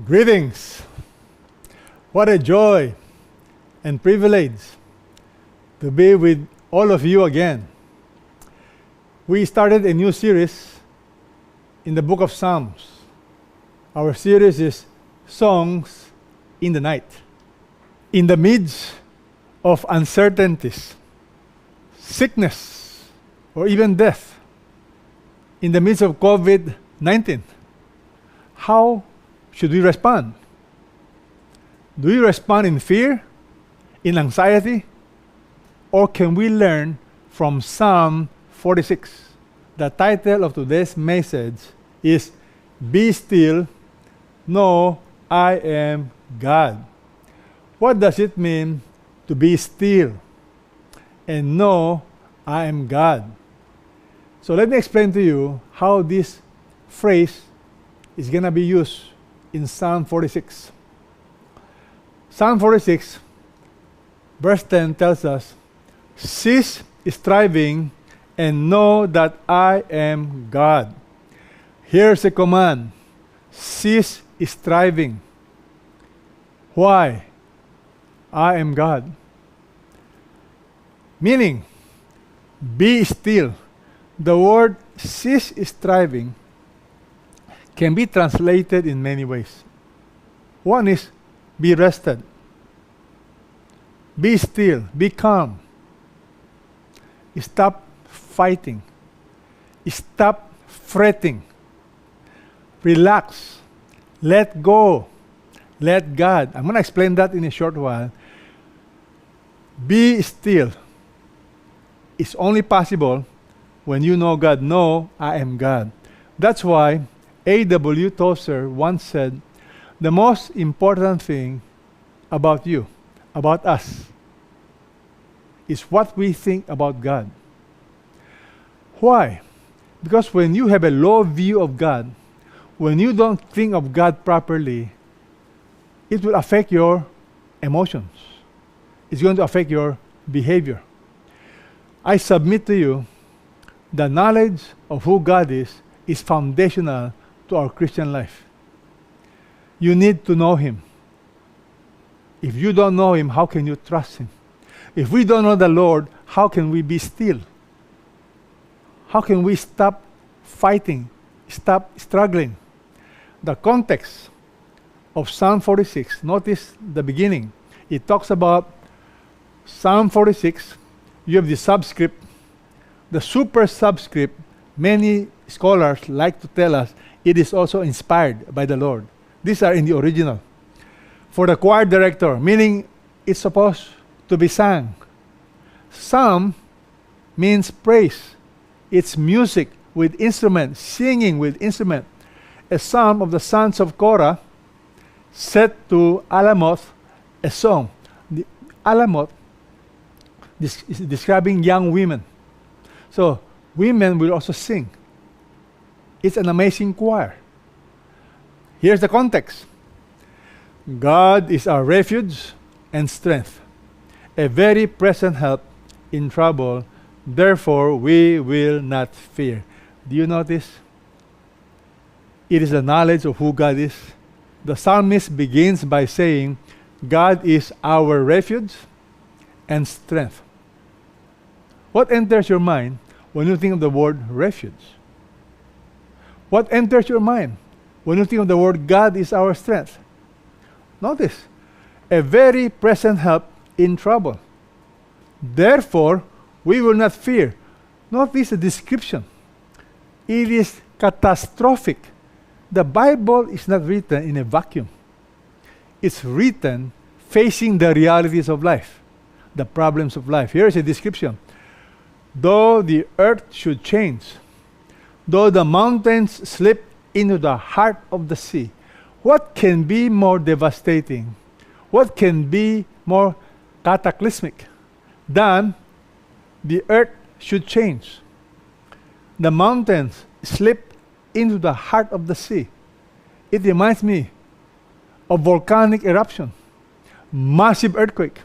Greetings. What a joy and privilege to be with all of you again. We started a new series in the book of Psalms. Our series is Songs in the Night. In the midst of uncertainties, sickness, or even death, in the midst of COVID-19, how should we respond? Do we respond in fear, in anxiety, or can we learn from Psalm 46? The title of today's message is Be Still, Know I Am God. What does it mean to be still and know I am God? So let me explain to you how this phrase is going to be used in Psalm 46. Psalm 46, verse 10 tells us, cease striving and know that I am God. Here's a command. Cease striving. Why? I am God. Meaning, be still. The word cease striving can be translated in many ways. One is be rested. Be still. Be calm. Stop fighting. Stop fretting. Relax. Let go. Let God. I'm going to explain that in a short while. Be still. It's only possible when you know God. Know I am God. That's why A.W. Tozer once said, the most important thing about you, about us, is what we think about God. Why? Because when you have a low view of God, when you don't think of God properly, it will affect your emotions. It's going to affect your behavior. I submit to you, the knowledge of who God is foundational to our Christian life. You need to know Him. If you don't know Him, how can you trust Him? If we don't know the Lord, how can we be still? How can we stop fighting, stop struggling? The context of Psalm 46, notice the beginning. It talks about Psalm 46, you have the subscript, the super subscript. Many scholars like to tell us it is also inspired by the Lord. These are in the original. For the choir director, meaning it's supposed to be sung. Psalm means praise. It's music with instrument, singing with instrument. A psalm of the sons of Korah set to Alamoth, a song. The Alamoth is describing young women. So women will also sing. It's an amazing choir. Here's the context. God is our refuge and strength, a very present help in trouble. Therefore, we will not fear. Do you notice? It is the knowledge of who God is. The psalmist begins by saying, God is our refuge and strength. What enters your mind when you think of the word refuge? What enters your mind when you think of the word God is our strength? Notice, a very present help in trouble. Therefore, we will not fear. Notice the description. It is catastrophic. The Bible is not written in a vacuum. It's written facing the realities of life, the problems of life. Here is a description. Though the earth should change, though the mountains slip into the heart of the sea, what can be more devastating? What can be more cataclysmic than the earth should change? The mountains slip into the heart of the sea. It reminds me of volcanic eruption, massive earthquake.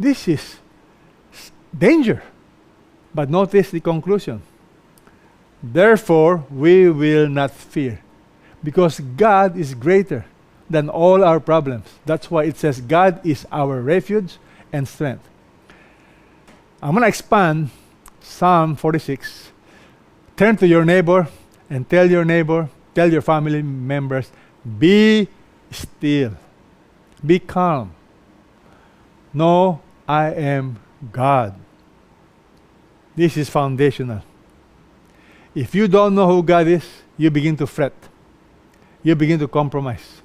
This is danger. But notice the conclusion. Therefore, we will not fear. because God is greater than all our problems. That's why it says God is our refuge and strength. I'm going to expand Psalm 46. Turn to your neighbor and tell your family members, be still, be calm. Know I am God. This is foundational. If you don't know who God is, you begin to fret. You begin to compromise.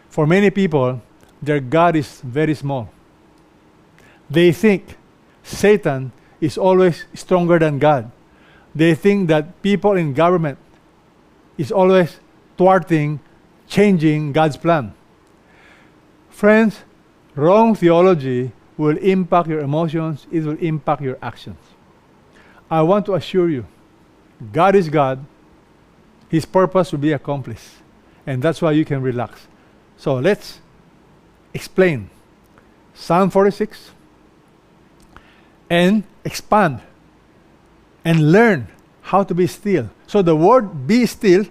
For many people, their God is very small. They think Satan is always stronger than God. They think that people in government is always thwarting, changing God's plan. Friends, wrong theology will impact your emotions. It will impact your actions. I want to assure you, God is God. His purpose will be accomplished. And that's why you can relax. So let's explain Psalm 46 and expand and learn how to be still. So the word be still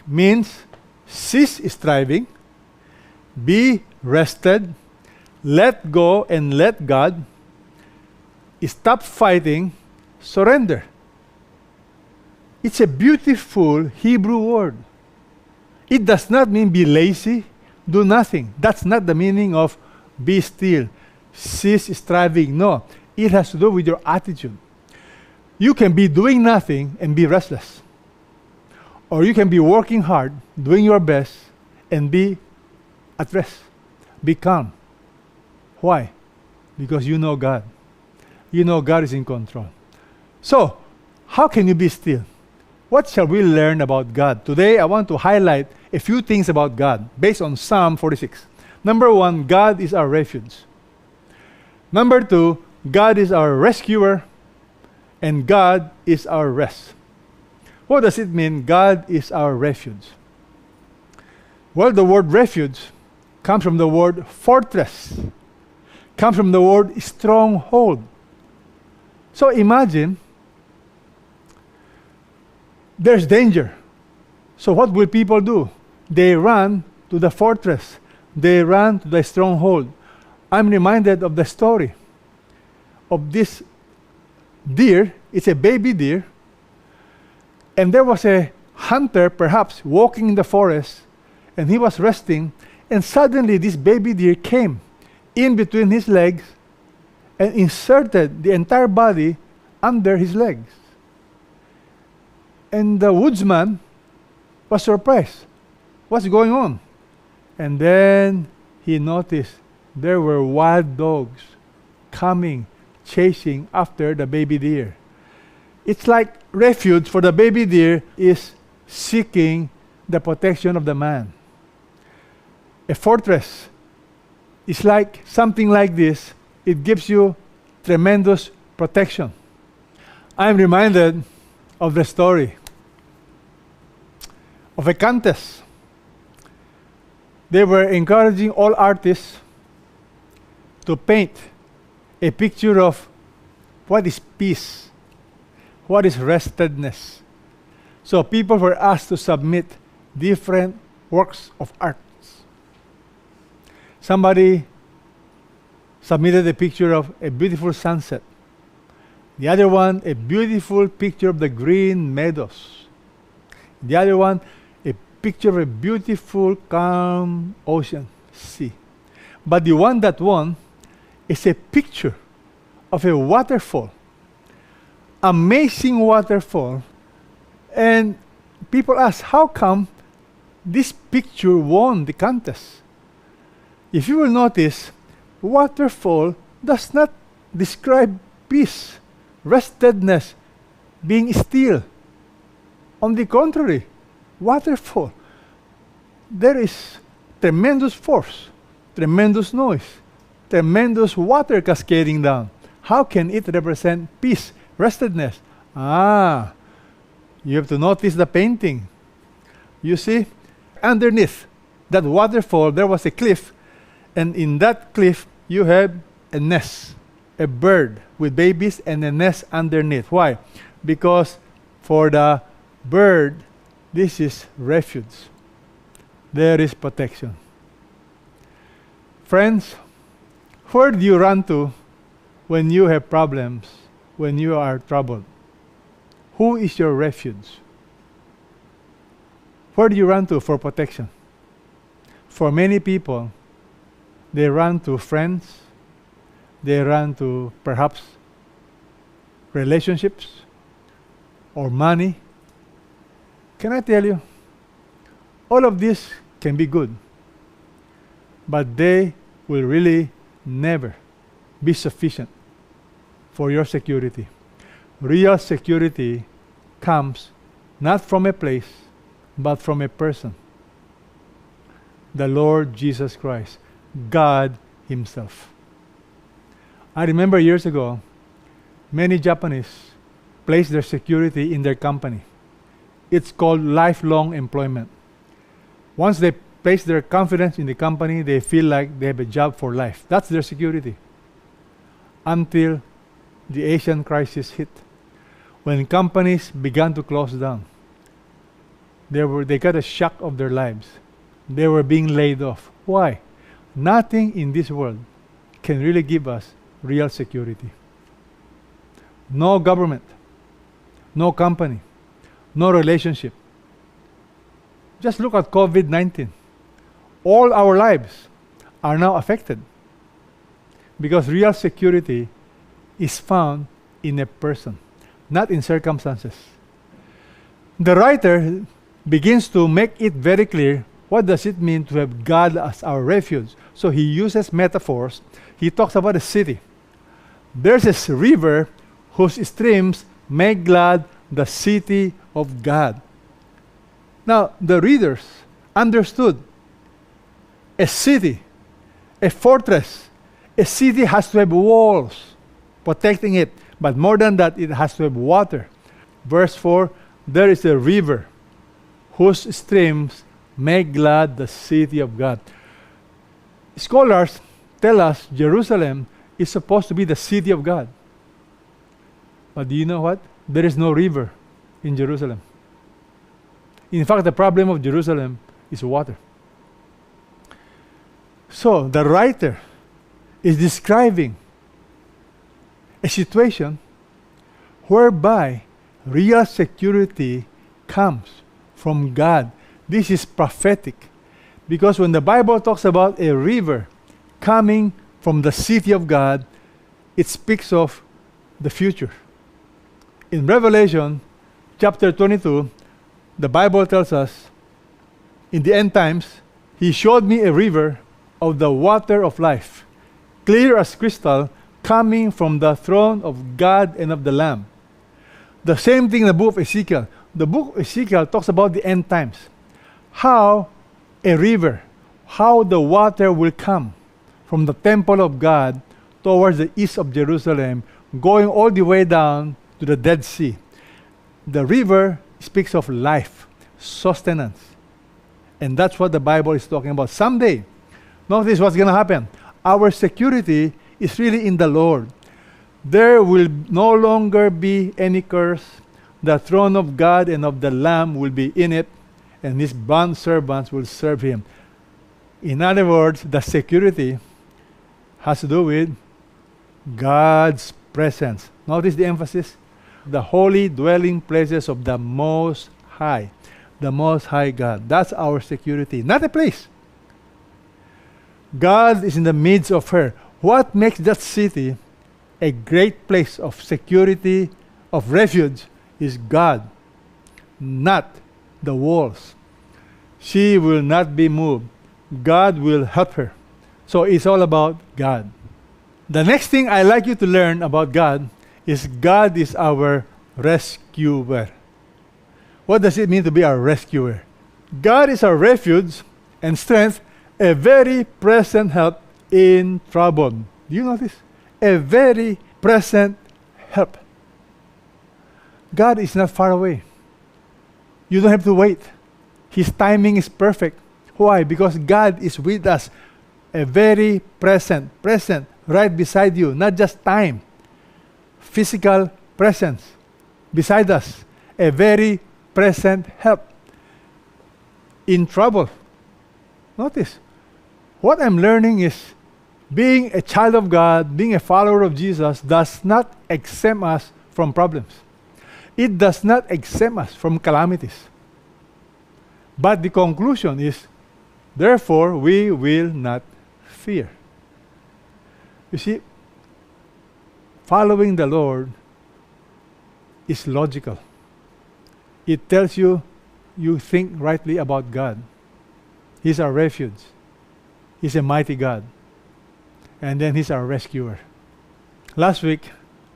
means cease striving, be rested, let go and let God, stop fighting, surrender. It's a beautiful Hebrew word. It does not mean be lazy, do nothing. That's not the meaning of be still, cease striving. No, it has to do with your attitude. You can be doing nothing and be restless. Or you can be working hard, doing your best, and be at rest. Be calm. Why? Because you know God. You know God is in control. So, how can you be still? What shall we learn about God? Today, I want to highlight a few things about God based on Psalm 46. Number one, God is our refuge. Number two, God is our rescuer, and God is our rest. What does it mean, God is our refuge? Well, the word refuge comes from the word fortress, comes from the word stronghold. So imagine, there's danger. So what will people do? They run to the fortress. They run to the stronghold. I'm reminded of the story of this deer. It's a baby deer. And there was a hunter, perhaps, walking in the forest, and he was resting, and suddenly this baby deer came in between his legs and inserted the entire body under his legs. And the woodsman was surprised. What's going on? And then he noticed there were wild dogs coming, chasing after the baby deer. It's like refuge for the baby deer is seeking the protection of the man. A fortress is like something like this. It gives you tremendous protection. I'm reminded of the story of a contest. They were encouraging all artists to paint a picture of what is peace, what is restedness. So people were asked to submit different works of art. Somebody submitted a picture of a beautiful sunset. The other one, a beautiful picture of the green meadows. The other one, a picture of a beautiful, calm ocean, sea. But the one that won is a picture of a waterfall. Amazing waterfall. And people ask, how come this picture won the contest? If you will notice, waterfall does not describe peace, restedness, being still. On the contrary, waterfall, there is tremendous force, tremendous noise, tremendous water cascading down. How can it represent peace, restedness? You have to notice the painting. You see, underneath that waterfall, there was a cliff, and in that cliff, you have a nest, a bird with babies and a nest underneath. Why? Because for the bird This is refuge. There is protection. Friends, where do you run to when you have problems, when you are troubled? Who is your refuge? Where do you run to for protection? For many people, they run to friends, they run to perhaps relationships or money. Can I tell you, all of this can be good, but they will really never be sufficient for your security. Real security comes not from a place, but from a person. The Lord Jesus Christ, God Himself. I remember years ago, many Japanese place their security in their company. It's called lifelong employment. Once they place their confidence in the company, they feel like they have a job for life. That's their security. Until the Asian crisis hit. When companies began to close down, they got a shock of their lives. They were being laid off. Why? Nothing in this world can really give us real security. No government, no company, no relationship. Just look at COVID-19. All our lives are now affected because real security is found in a person, not in circumstances. The writer begins to make it very clear what does it mean to have God as our refuge. So he uses metaphors. He talks about a city. There's a river whose streams make glad the city of God. Now, the readers understood a city, a fortress. A city has to have walls protecting it, but more than that, it has to have water. Verse 4, there is a river whose streams make glad the city of God. Scholars tell us Jerusalem is supposed to be the city of God. But do you know what? There is no river in Jerusalem. In fact, the problem of Jerusalem is water. So the writer is describing a situation whereby real security comes from God. This is prophetic, because when the Bible talks about a river coming from the city of God, it speaks of the future. In Revelation chapter 22, the Bible tells us, in the end times, He showed me a river of the water of life, clear as crystal, coming from the throne of God and of the Lamb. The same thing in the book of Ezekiel. The book of Ezekiel talks about the end times. How a river, how the water will come from the temple of God towards the east of Jerusalem, going all the way down to the Dead Sea. The river speaks of life, sustenance. And that's what the Bible is talking about. Someday, notice what's going to happen. Our security is really in the Lord. There will no longer be any curse. The throne of God and of the Lamb will be in it, and His bond servants will serve Him. In other words, the security has to do with God's presence. Notice the emphasis. The holy dwelling places of the Most High. The Most High God. That's our security, not a place. God is in the midst of her. What makes that city a great place of security, of refuge, is God, not the walls. She will not be moved. God will help her. So it's all about God. The next thing I like you to learn about God is God is our rescuer. What does it mean to be our rescuer? God is our refuge and strength, a very present help in trouble. Do you notice? A very present help. God is not far away. You don't have to wait. His timing is perfect. Why? Because God is with us. A very present, right beside you. Not just time. Physical presence beside us. A very present help. in trouble. Notice, what I'm learning is being a child of God, being a follower of Jesus, does not exempt us from problems. It does not exempt us from calamities. But the conclusion is, therefore, we will not fear. You see, following the Lord is logical. It tells you think rightly about God. He's our refuge. He's a mighty God. And then He's our rescuer. Last week,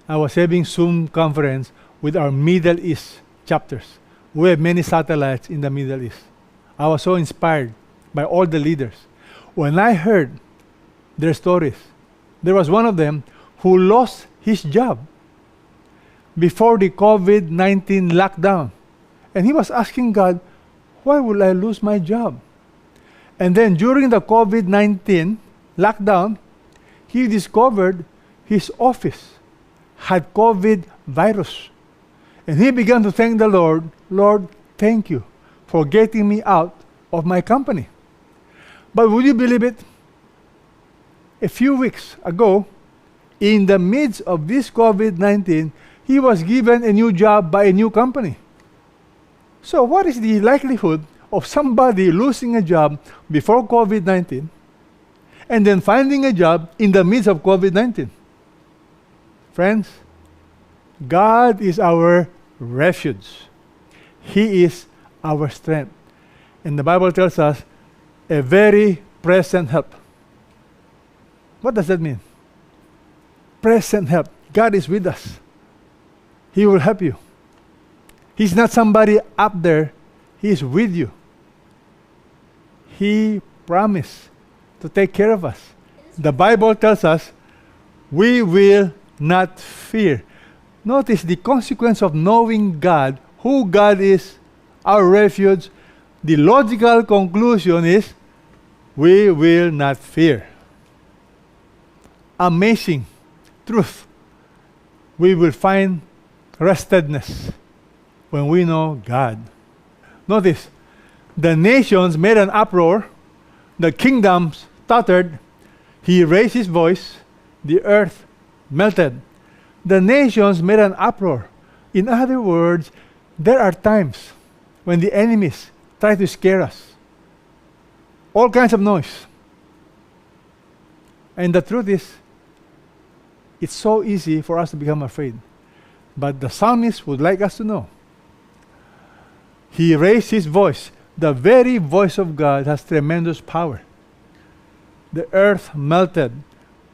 I was having Zoom conference with our Middle East chapters. We have many satellites in the Middle East. I was so inspired by all the leaders. When I heard their stories, there was one of them who lost his job before the COVID-19 lockdown. And he was asking God, why will I lose my job? And then during the COVID-19 lockdown, he discovered his office had COVID virus. And he began to thank the Lord, Lord, thank you for getting me out of my company. But would you believe it? A few weeks ago, in the midst of this COVID-19, he was given a new job by a new company. So what is the likelihood of somebody losing a job before COVID-19 and then finding a job in the midst of COVID-19? Friends, God is our refuge. He is our strength. And the Bible tells us, a very present help. What does that mean? Present help. God is with us. He will help you. He's not somebody up there. He is with you. He promised to take care of us. The Bible tells us we will not fear. Notice the consequence of knowing God, who God is, our refuge. The logical conclusion is we will not fear. Amazing truth. We will find restedness when we know God. Notice, the nations made an uproar, the kingdoms tottered, he raised his voice, the earth melted. The nations made an uproar. In other words, there are times when the enemies try to scare us. All kinds of noise. And the truth is, it's so easy for us to become afraid. But the psalmist would like us to know. He raised his voice. The very voice of God has tremendous power. The earth melted.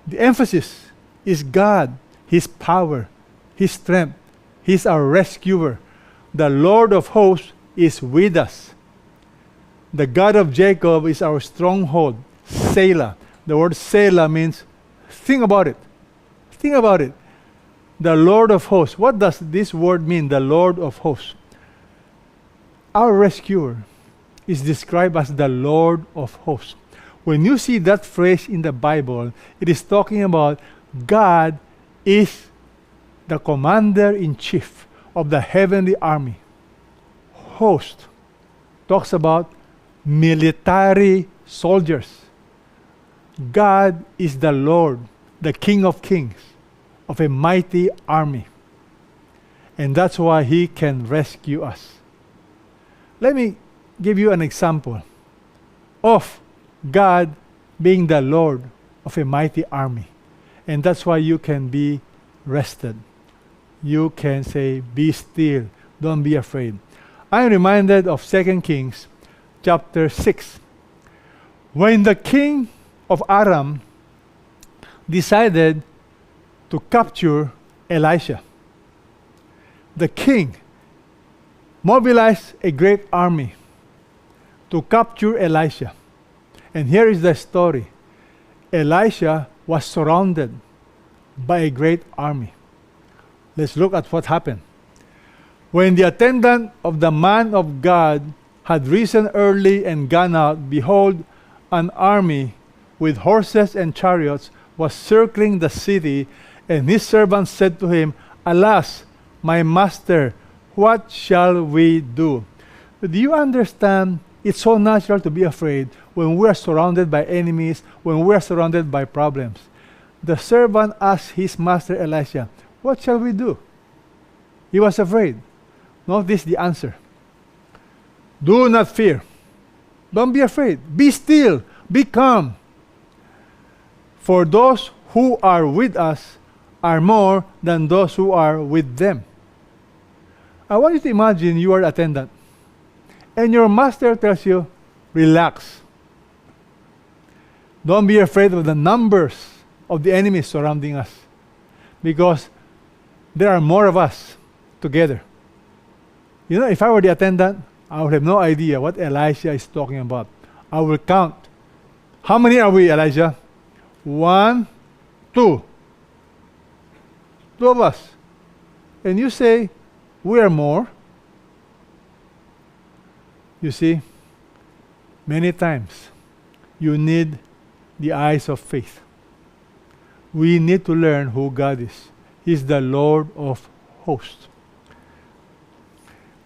The emphasis is God, His power, His strength. He's our rescuer. The Lord of hosts is with us. The God of Jacob is our stronghold. Selah. The word Selah means, think about it. Think about it. The Lord of hosts. What does this word mean, the Lord of hosts? Our rescuer is described as the Lord of hosts. When you see that phrase in the Bible, it is talking about God is the commander-in-chief of the heavenly army. Host talks about military soldiers. God is the Lord, the King of kings of a mighty army. And that's why He can rescue us. Let me give you an example of God being the Lord of a mighty army. And that's why you can be rested. You can say, be still, don't be afraid. I'm reminded of 2 Kings chapter 6. When the king of Aram decided to capture Elisha, the king mobilized a great army to capture Elisha. And here is the story. Elisha was surrounded by a great army. Let's look at what happened. When the attendant of the man of God had risen early and gone out, behold, an army with horses and chariots was circling the city, and his servants said to him, Alas, my master, what shall we do? Do you understand? It's so natural to be afraid when we are surrounded by enemies, when we are surrounded by problems. The servant asked his master Elisha, "What shall we do?" He was afraid. Notice the answer. "Do not fear." Don't be afraid. Be still. Be calm. For those who are with us are more than those who are with them. I want you to imagine you are an attendant, and your master tells you, "Relax. Don't be afraid of the numbers of the enemies surrounding us, because there are more of us together." You know, if I were the attendant, I would have no idea what Elisha is talking about. I will count. How many are we, Elijah? 1, 2. 2 of us. And you say, we are more. You see, many times you need the eyes of faith. We need to learn who God is. He's the Lord of hosts.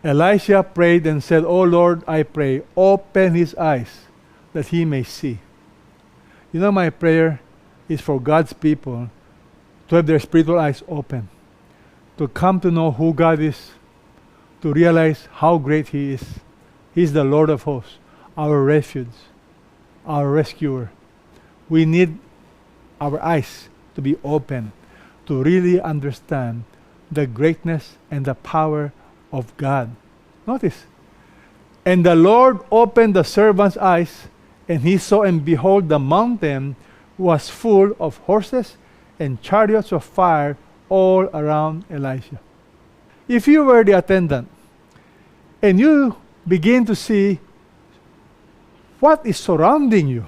Elisha prayed and said, "O Lord, I pray, open his eyes that he may see." You know, my prayer is for God's people to have their spiritual eyes open, to come to know who God is, to realize how great he is. He's the Lord of hosts, our refuge, our rescuer. We need our eyes to be open to really understand the greatness and the power of God. Notice. "And the Lord opened the servant's eyes, and he saw, and behold, the mountain was full of horses and chariots of fire all around Elisha." If you were the attendant and you begin to see what is surrounding you,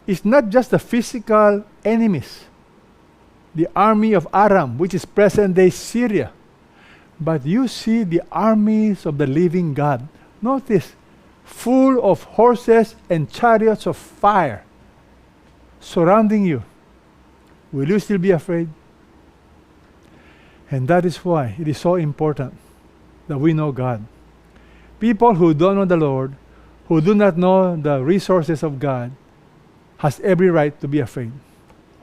it's not just the physical enemies, the army of Aram, which is present-day Syria, but you see the armies of the living God. Notice, full of horses and chariots of fire surrounding you. Will you still be afraid? And that is why it is so important that we know God. People who don't know the Lord, who do not know the resources of God, has every right to be afraid.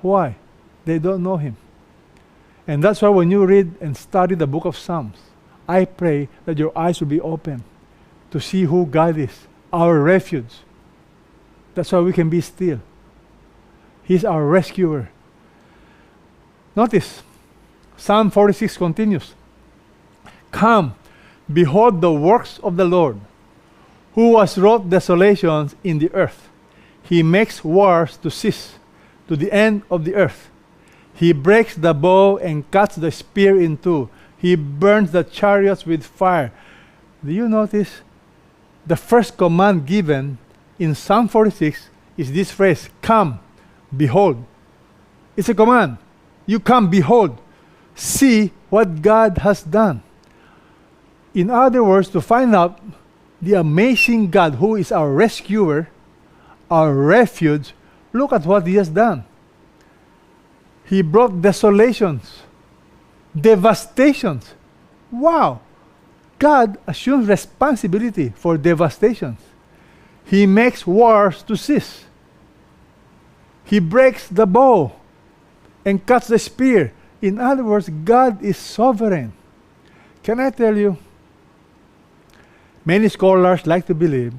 Why? They don't know him. And that's why when you read and study the book of Psalms, I pray that your eyes will be open to see who God is, our refuge. That's why we can be still. He's our rescuer. Notice, Psalm 46 continues. "Come, behold the works of the Lord, who has wrought desolations in the earth. He makes wars to cease to the end of the earth. He breaks the bow and cuts the spear in two. He burns the chariots with fire." Do you notice? The first command given in Psalm 46 is this phrase, "Come, behold." It's a command. You come, behold. See what God has done. In other words, to find out the amazing God who is our rescuer, our refuge, look at what he has done. He brought desolations, devastations. Wow! God assumes responsibility for devastations. He makes wars to cease. He breaks the bow and cuts the spear. In other words, God is sovereign. Can I tell you? Many scholars like to believe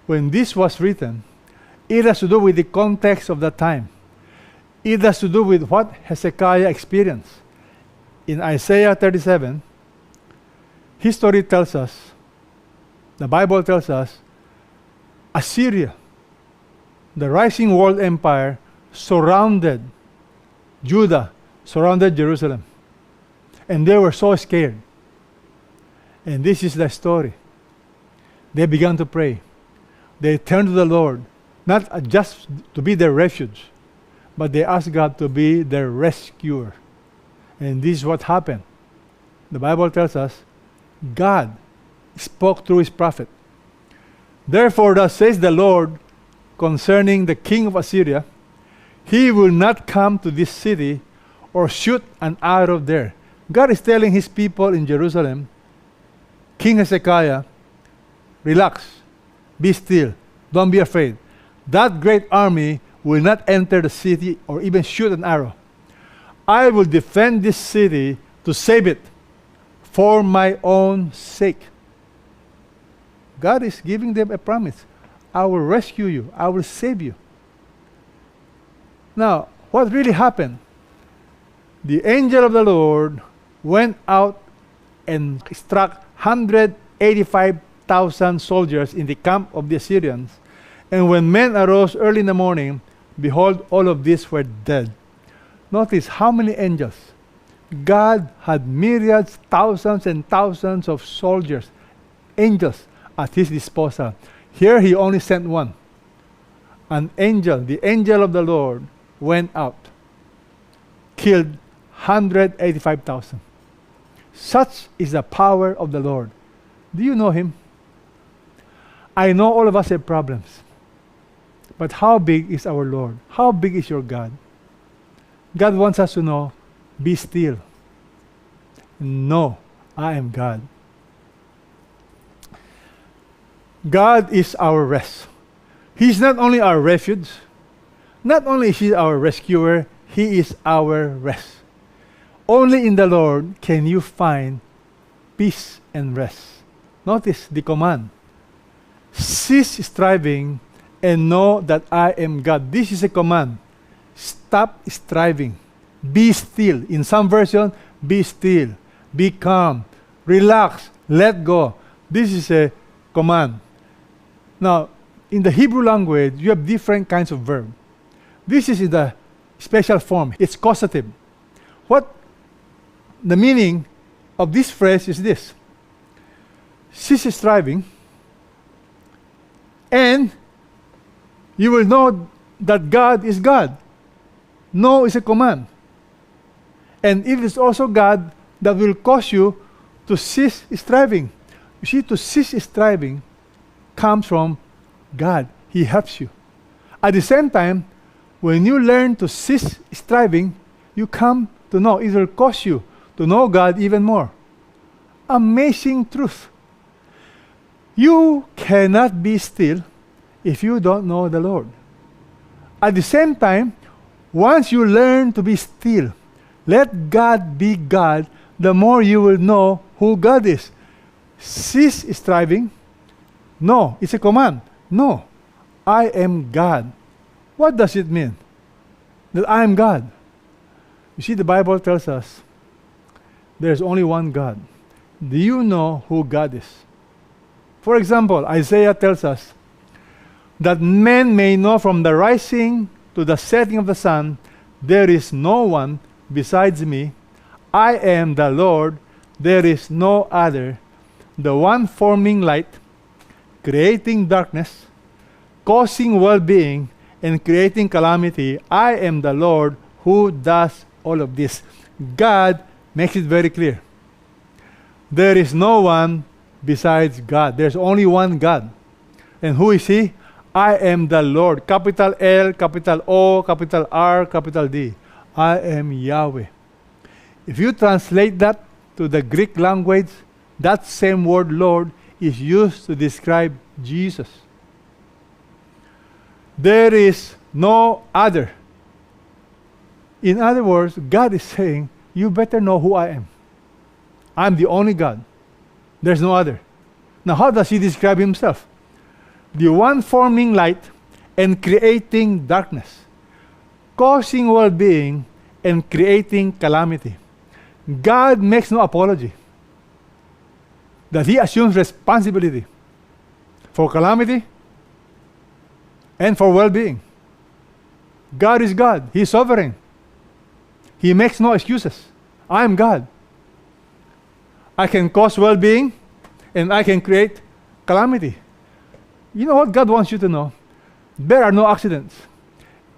when this was written, it has to do with the context of the time. It has to do with what Hezekiah experienced. In Isaiah 37, history tells us, the Bible tells us, Assyria, the rising world empire, surrounded Judah, surrounded Jerusalem. And they were so scared. And this is the story. They began to pray. They turned to the Lord, not just to be their refuge, but they asked God to be their rescuer. And this is what happened. The Bible tells us God spoke through his prophet. Therefore, thus says the Lord concerning the king of Assyria, he will not come to this city or shoot an arrow there. God is telling his people in Jerusalem, King Hezekiah, relax. Be still. Don't be afraid. That great army will not enter the city or even shoot an arrow. I will defend this city to save it for my own sake. God is giving them a promise. I will rescue you. I will save you. Now, what really happened? The angel of the Lord went out and struck 185,000 soldiers in the camp of the Assyrians. And when men arose early in the morning, behold, all of these were dead. Notice how many angels. God had myriads, thousands and thousands of soldiers, angels at his disposal. Here he only sent one. An angel, the angel of the Lord, went out, killed 185,000. Such is the power of the Lord. Do you know him? I know all of us have problems. But how big is our Lord? How big is your God? God wants us to know, be still. Know, I am God. God is our rest. He's not only our refuge, not only is He our rescuer, He is our rest. Only in the Lord can you find peace and rest. Notice the command. Cease striving and know that I am God. This is a command. Stop striving. Be still. In some version, be still. Be calm. Relax. Let go. This is a command. Now, in the Hebrew language, you have different kinds of verb. This is in the special form. It's causative. What the meaning of this phrase is this. Cease striving, and you will know that God is God. No is a command. And it is also God that will cause you to cease striving. You see, to cease striving comes from God. He helps you. At the same time, when you learn to cease striving, you come to know. It will cause you to know God even more. Amazing truth. You cannot be still if you don't know the Lord. At the same time, once you learn to be still, let God be God, the more you will know who God is. Cease striving. No, it's a command. No, I am God. What does it mean? That I am God. You see, the Bible tells us there's only one God. Do you know who God is? For example, Isaiah tells us that men may know from the rising to the setting of the sun, there is no one besides me. I am the Lord, there is no other, the one forming light, creating darkness, causing well-being, and creating calamity. I am the Lord who does all of this. God makes it very clear. There is no one besides God. There's only one God. And who is He? I am the Lord. Capital L, capital O, capital R, capital D. I am Yahweh. If you translate that to the Greek language, that same word Lord is used to describe Jesus. There is no other. In other words, God is saying, you better know who I am. I'm the only God. There's no other. Now, how does He describe Himself? The one forming light and creating darkness, causing well-being and creating calamity. God makes no apology that He assumes responsibility for calamity and for well-being. God is God. He is sovereign. He makes no excuses. I am God. I can cause well-being and I can create calamity. You know what God wants you to know? There are no accidents.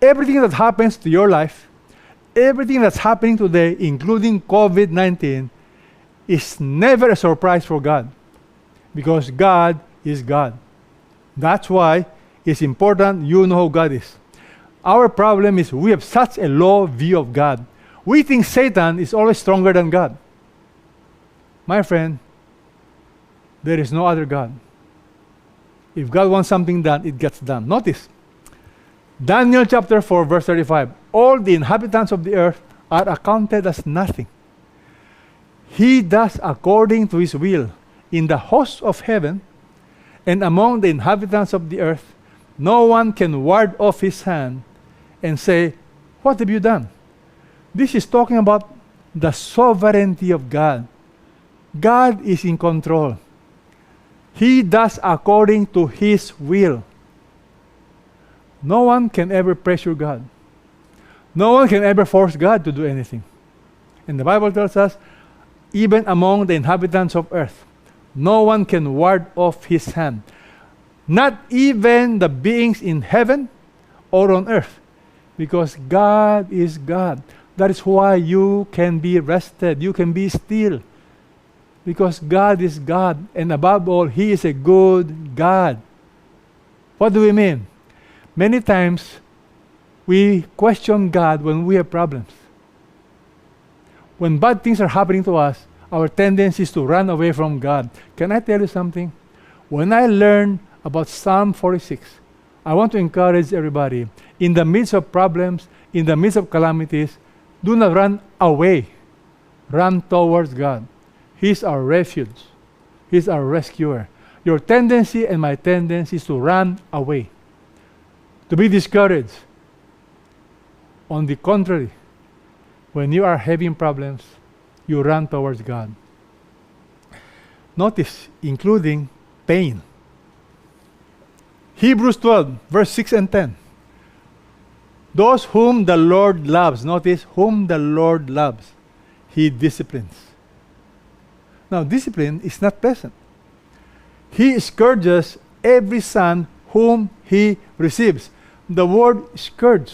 Everything that happens to your life, everything that's happening today, including COVID-19, is never a surprise for God, because God is God. That's why it's important you know who God is. Our problem is we have such a low view of God. We think Satan is always stronger than God. My friend, there is no other God. If God wants something done, it gets done. Notice, Daniel chapter 4, verse 35. All the inhabitants of the earth are accounted as nothing. He does according to his will in the hosts of heaven and among the inhabitants of the earth. No one can ward off his hand and say, what have you done? This is talking about the sovereignty of God. God is in control. He does according to his will. No one can ever pressure God. No one can ever force God to do anything. And the Bible tells us, even among the inhabitants of earth, no one can ward off his hand. Not even the beings in heaven or on earth. Because God is God. That is why you can be rested. You can be still. Because God is God. And above all, he is a good God. What do we mean? Many times, we question God when we have problems. When bad things are happening to us, our tendency is to run away from God. Can I tell you something? When I learned about Psalm 46, I want to encourage everybody, in the midst of problems, in the midst of calamities, do not run away. Run towards God. He's our refuge. He's our rescuer. Your tendency and my tendency is to run away, to be discouraged. On the contrary, when you are having problems, you run towards God. Notice, including pain. Hebrews 12, verse 6 and 10. Those whom the Lord loves, notice, whom the Lord loves, he disciplines. Now, discipline is not pleasant. He scourges every son whom he receives. The word scourge,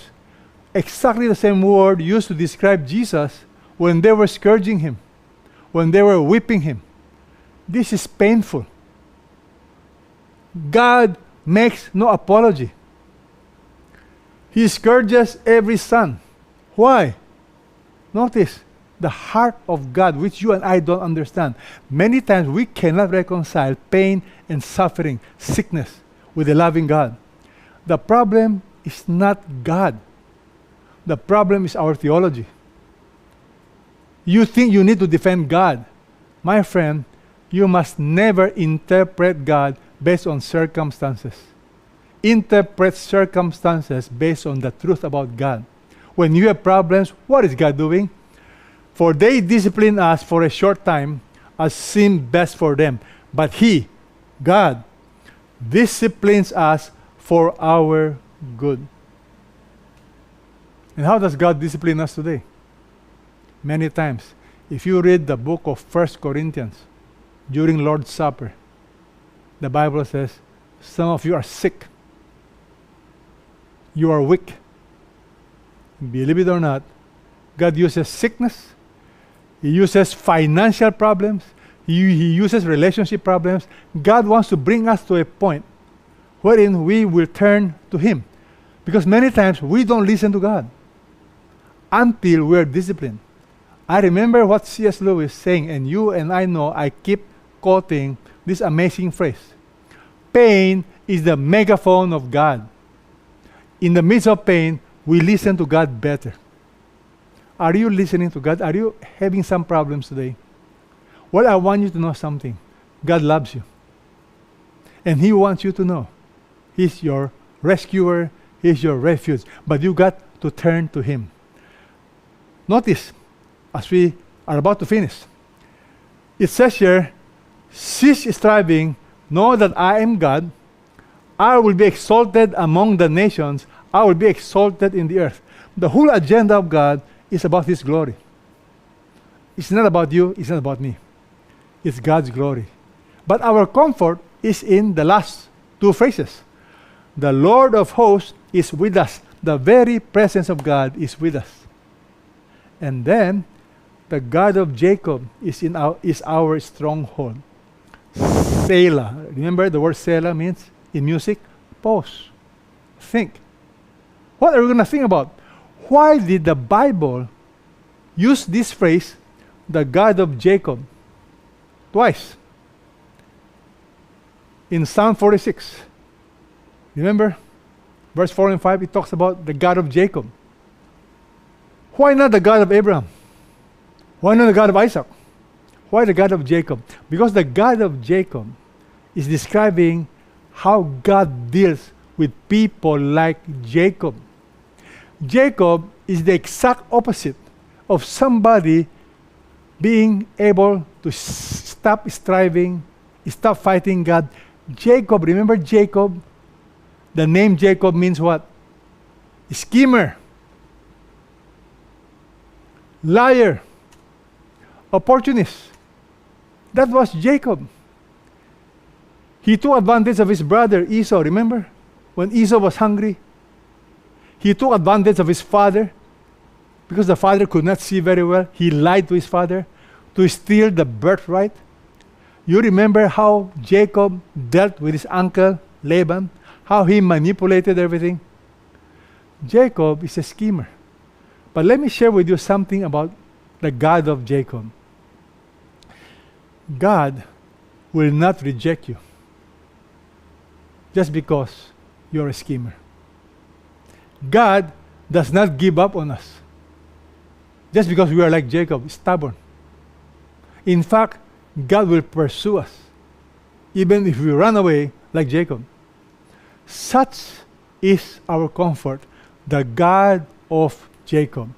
exactly the same word used to describe Jesus when they were scourging him, when they were whipping him. This is painful. God makes no apology. He scourges every son. Why? Notice the heart of God, which you and I don't understand. Many times we cannot reconcile pain and suffering, sickness, with a loving God. The problem is not God. The problem is our theology. You think you need to defend God. My friend, you must never interpret God based on circumstances. Interpret circumstances based on the truth about God. When you have problems, what is God doing? For they discipline us for a short time, as seemed best for them. But He, God, disciplines us for our good. And how does God discipline us today? Many times. If you read the book of 1 Corinthians, during Lord's Supper, the Bible says, some of you are sick. You are weak. Believe it or not, God uses sickness. He uses financial problems. He uses relationship problems. God wants to bring us to a point wherein we will turn to Him. Because many times we don't listen to God until we're disciplined. I remember what C.S. Lewis saying, and you and I know I keep quoting this amazing phrase. Pain is the megaphone of God. In the midst of pain, we listen to God better. Are you listening to God? Are you having some problems today? Well, I want you to know something. God loves you. And He wants you to know He's your rescuer, He's your refuge. But you got to turn to Him. Notice, as we are about to finish, it says here, cease striving, know that I am God. I will be exalted among the nations. I will be exalted in the earth. The whole agenda of God is about His glory. It's not about you, it's not about me. It's God's glory. But our comfort is in the last two phrases. The Lord of hosts is with us. The very presence of God is with us. And then, the God of Jacob is our stronghold. Selah. Remember the word Selah means, in music, pause. Think. What are we going to think about? Why did the Bible use this phrase, the God of Jacob, twice? In Psalm 46, remember, verse 4 and 5, it talks about the God of Jacob. Why not the God of Abraham? Why not the God of Isaac? Why the God of Jacob? Because the God of Jacob is describing how God deals with people like Jacob. Jacob is the exact opposite of somebody being able to stop striving, stop fighting God. Jacob, remember Jacob? The name Jacob means what? Schemer, liar, opportunist. That was Jacob. He took advantage of his brother Esau, remember? When Esau was hungry, he took advantage of his father because the father could not see very well. He lied to his father to steal the birthright. You remember how Jacob dealt with his uncle Laban, how he manipulated everything? Jacob is a schemer. But let me share with you something about the God of Jacob. God will not reject you just because you're a schemer. God does not give up on us just because we are like Jacob, stubborn. In fact, God will pursue us even if we run away like Jacob. Such is our comfort, the God of Jacob,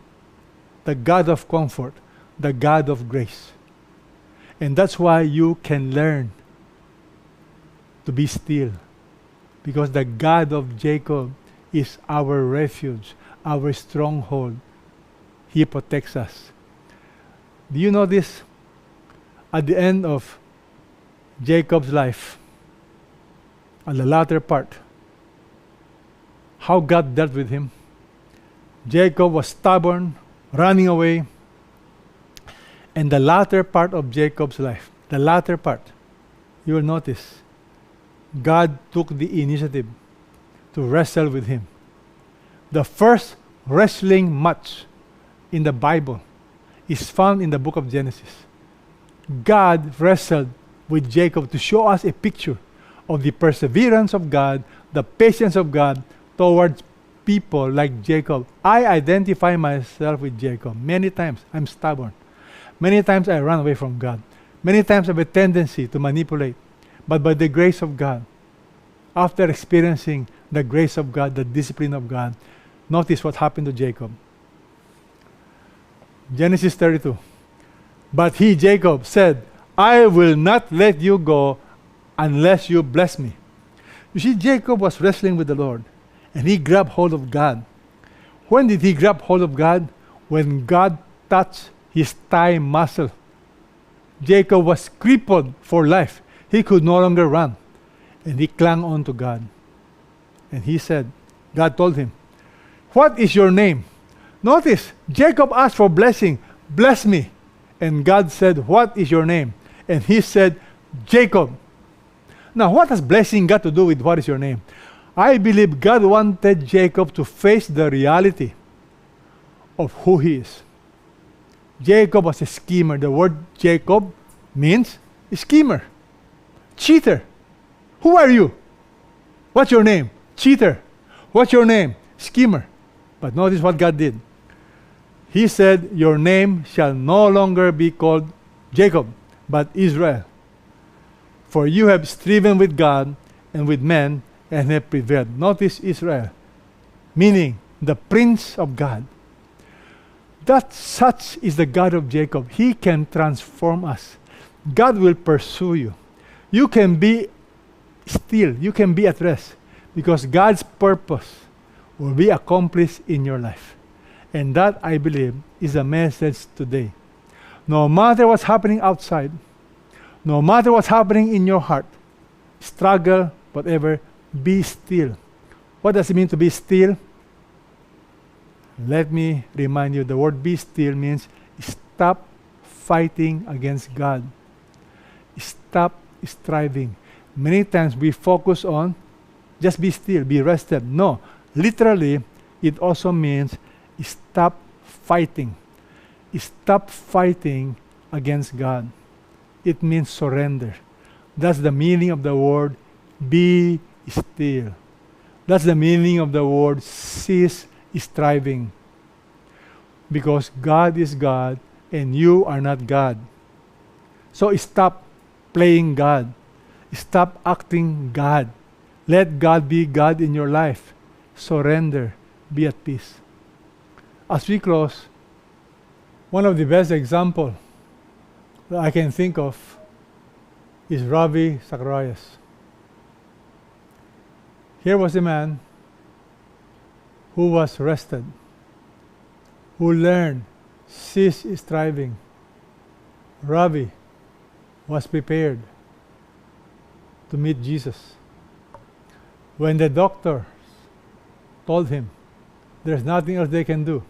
the God of comfort, the God of grace. And that's why you can learn to be still, because the God of Jacob is our refuge, our stronghold. He protects us. Do you know this? At the end of Jacob's life, at the latter part, how God dealt with him. Jacob was stubborn, running away. And the latter part of Jacob's life, the latter part, you will notice, God took the initiative to wrestle with him. The first wrestling match in the Bible is found in the book of Genesis. God wrestled with Jacob to show us a picture of the perseverance of God, the patience of God towards people like Jacob. I identify myself with Jacob. Many times I'm stubborn. Many times I run away from God. Many times I have a tendency to manipulate. But by the grace of God, after experiencing the grace of God, the discipline of God, notice what happened to Jacob. Genesis 32. But he, Jacob, said, I will not let you go unless you bless me. You see, Jacob was wrestling with the Lord, and he grabbed hold of God. When did he grab hold of God? When God touched his thigh muscle. Jacob was crippled for life. He could no longer run. And he clung on to God. And he said, God told him, what is your name? Notice, Jacob asked for blessing. Bless me. And God said, what is your name? And he said, Jacob. Now, what has blessing got to do with what is your name? I believe God wanted Jacob to face the reality of who he is. Jacob was a schemer. The word Jacob means schemer, cheater. Who are you? What's your name? Cheater. What's your name? Schemer. But notice what God did. He said, your name shall no longer be called Jacob, but Israel. For you have striven with God and with men and have prevailed. Notice Israel, meaning the Prince of God. That such is the God of Jacob. He can transform us. God will pursue you. You can be still. You can be at rest because God's purpose will be accomplished in your life. And that, I believe, is a message today. No matter what's happening outside, no matter what's happening in your heart, struggle, whatever, be still. What does it mean to be still? Let me remind you, the word be still means stop fighting against God. Stop striving. Many times we focus on just be still, be rested. No, literally, it also means stop fighting. Stop fighting against God. It means surrender. That's the meaning of the word Be still. That's the meaning of the word cease striving. Because God is God and you are not God. So stop playing God. Stop acting God. Let God be God in your life. Surrender. Be at peace. As we close, one of the best examples that I can think of is Ravi Zacharias. Here was a man who was rested, who learned, cease striving. Ravi was prepared to meet Jesus. When the doctors told him there's nothing else they can do,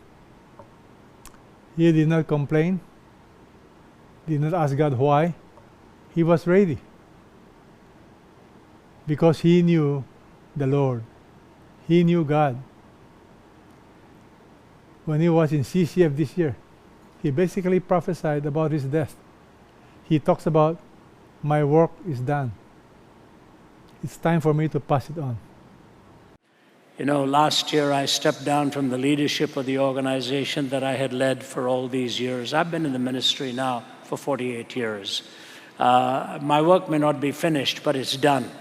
he did not complain, did not ask God why. He was ready because he knew the Lord. He knew God. When he was in CCF this year, he basically prophesied about his death. He talks about, my work is done. It's time for me to pass it on. You know, last year I stepped down from the leadership of the organization that I had led for all these years. I've been in the ministry now for 48 years. My work may not be finished, but it's done.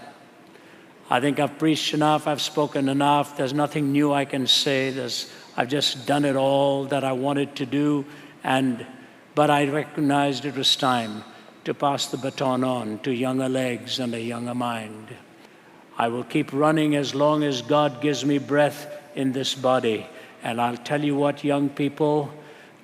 I think I've preached enough, I've spoken enough, there's nothing new I can say. I've just done it all that I wanted to do, but I recognized it was time to pass the baton on to younger legs and a younger mind. I will keep running as long as God gives me breath in this body. And I'll tell you what, young people,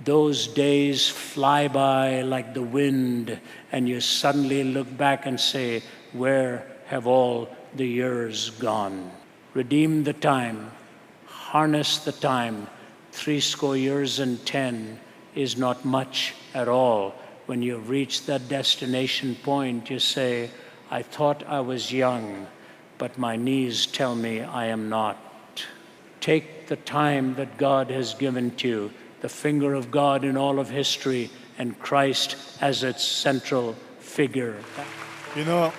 those days fly by like the wind, and you suddenly look back and say, where have all the years gone? Redeem the time, harness the time. 70 years and 10 is not much at all. When you reach that destination point, you say, I thought I was young, but my knees tell me I am not. Take the time that God has given to you, the finger of God in all of history, and Christ as its central figure. You know,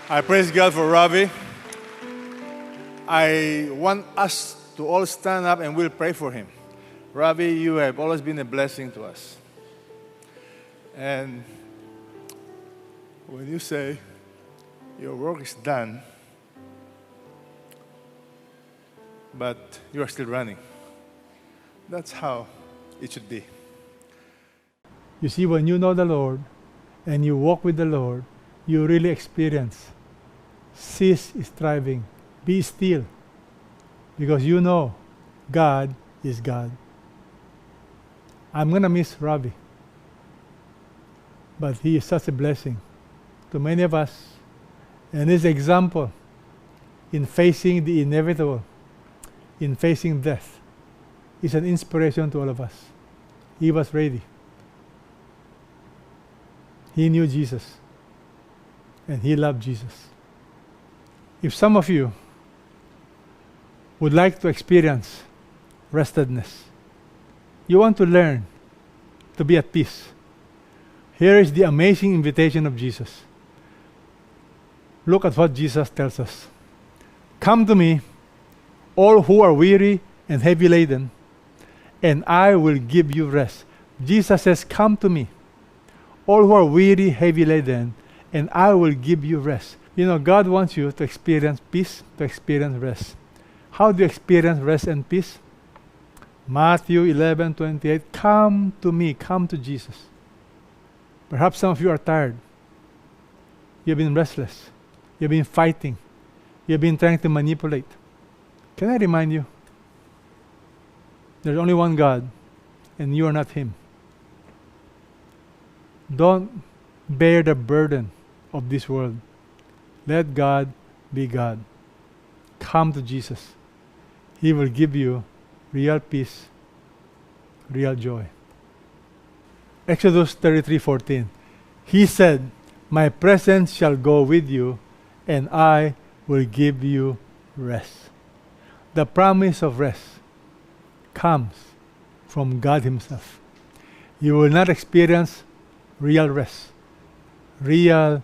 I praise God for Ravi. I want us to all stand up and we'll pray for him. Ravi, you have always been a blessing to us. And when you say your work is done, but you are still running, that's how it should be. You see, when you know the Lord and you walk with the Lord, you really experience cease striving. Be still, because you know God is God. I'm going to miss Ravi, but he is such a blessing to many of us. And his example in facing the inevitable, in facing death, is an inspiration to all of us. He was ready. He knew Jesus, and he loved Jesus. If some of you would like to experience restedness, you want to learn to be at peace, here is the amazing invitation of Jesus. Look at what Jesus tells us. Come to me, all who are weary and heavy laden, and I will give you rest. Jesus says, come to me, all who are weary, heavy laden, and I will give you rest. You know, God wants you to experience peace, to experience rest. How do you experience rest and peace? Matthew 11:28, come to me, come to Jesus. Perhaps some of you are tired. You've been restless. You've been fighting. You've been trying to manipulate. Can I remind you? There's only one God, and you are not Him. Don't bear the burden of this world. Let God be God. Come to Jesus. He will give you real peace, real joy. Exodus 33:14. He said, my presence shall go with you, and I will give you rest. The promise of rest comes from God Himself. You will not experience real rest, real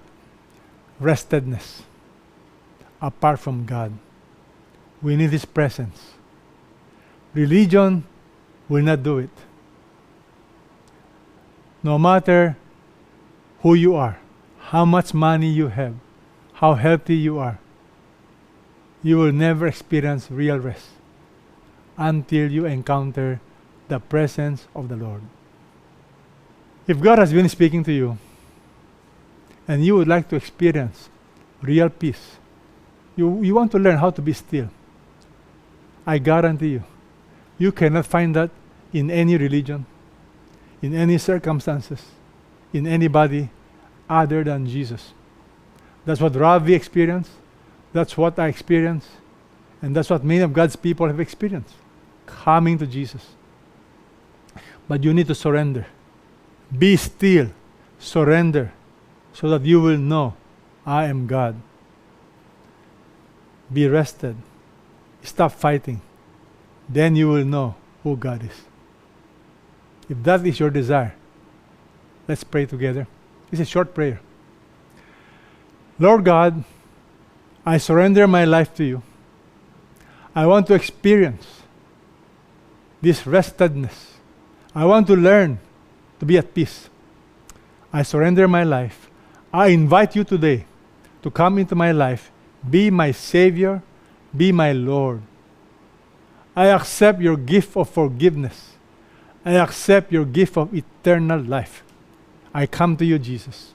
restedness, apart from God. We need His presence. Religion will not do it. No matter who you are, how much money you have, how healthy you are, you will never experience real rest until you encounter the presence of the Lord. If God has been speaking to you and you would like to experience real peace, you want to learn how to be still, I guarantee you, you cannot find that in any religion, in any circumstances, in anybody other than Jesus. That's what Ravi experienced. That's what I experienced. And that's what many of God's people have experienced, coming to Jesus. But you need to surrender. Be still. Surrender. So that you will know, I am God. Be rested. Stop fighting. Then you will know who God is. If that is your desire, let's pray together. It's a short prayer. Lord God, I surrender my life to you. I want to experience this restedness. I want to learn to be at peace. I surrender my life. I invite you today to come into my life, be my Savior, be my Lord. I accept your gift of forgiveness. I accept your gift of eternal life. I come to you, Jesus.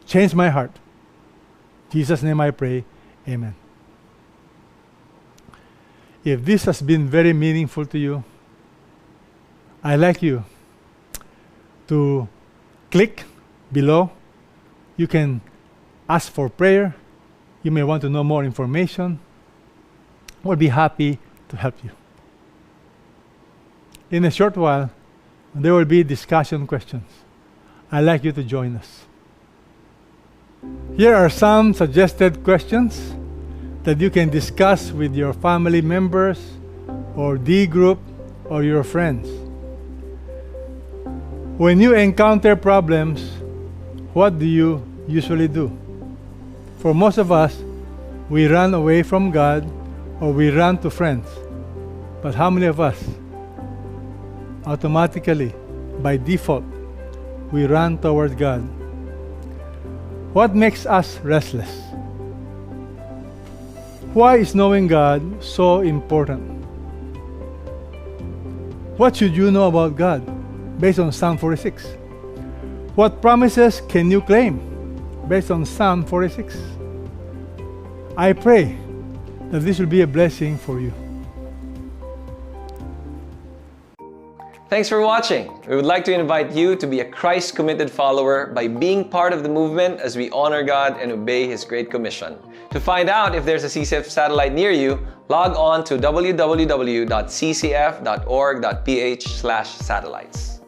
Change my heart. In Jesus' name I pray. Amen. If this has been very meaningful to you, I'd like you to click below. You can ask for prayer. You may want to know more information. We'll be happy to help you. In a short while, there will be discussion questions. I'd like you to join us. Here are some suggested questions that you can discuss with your family members or D group or your friends. When you encounter problems, what do you usually do? For most of us, we run away from God or we run to friends. But how many of us, automatically, by default, we run towards God? What makes us restless? Why is knowing God so important? What should you know about God based on Psalm 46? What promises can you claim based on Psalm 46? I pray that this will be a blessing for you. Thanks for watching. We would like to invite you to be a Christ-committed follower by being part of the movement as we honor God and obey His Great Commission. To find out if there's a CCF satellite near you, log on to www.ccf.org.ph/satellites.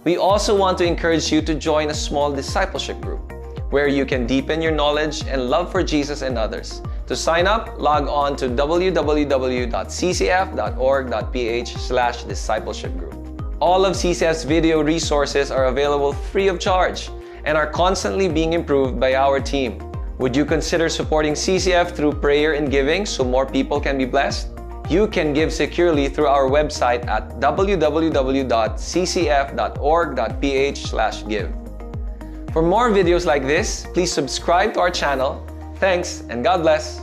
We also want to encourage you to join a small discipleship group where you can deepen your knowledge and love for Jesus and others. To sign up, log on to www.ccf.org.ph/discipleship group. All of CCF's video resources are available free of charge and are constantly being improved by our team. Would you consider supporting CCF through prayer and giving so more people can be blessed? You can give securely through our website at www.ccf.org.ph/give. For more videos like this, please subscribe to our channel. Thanks and God bless.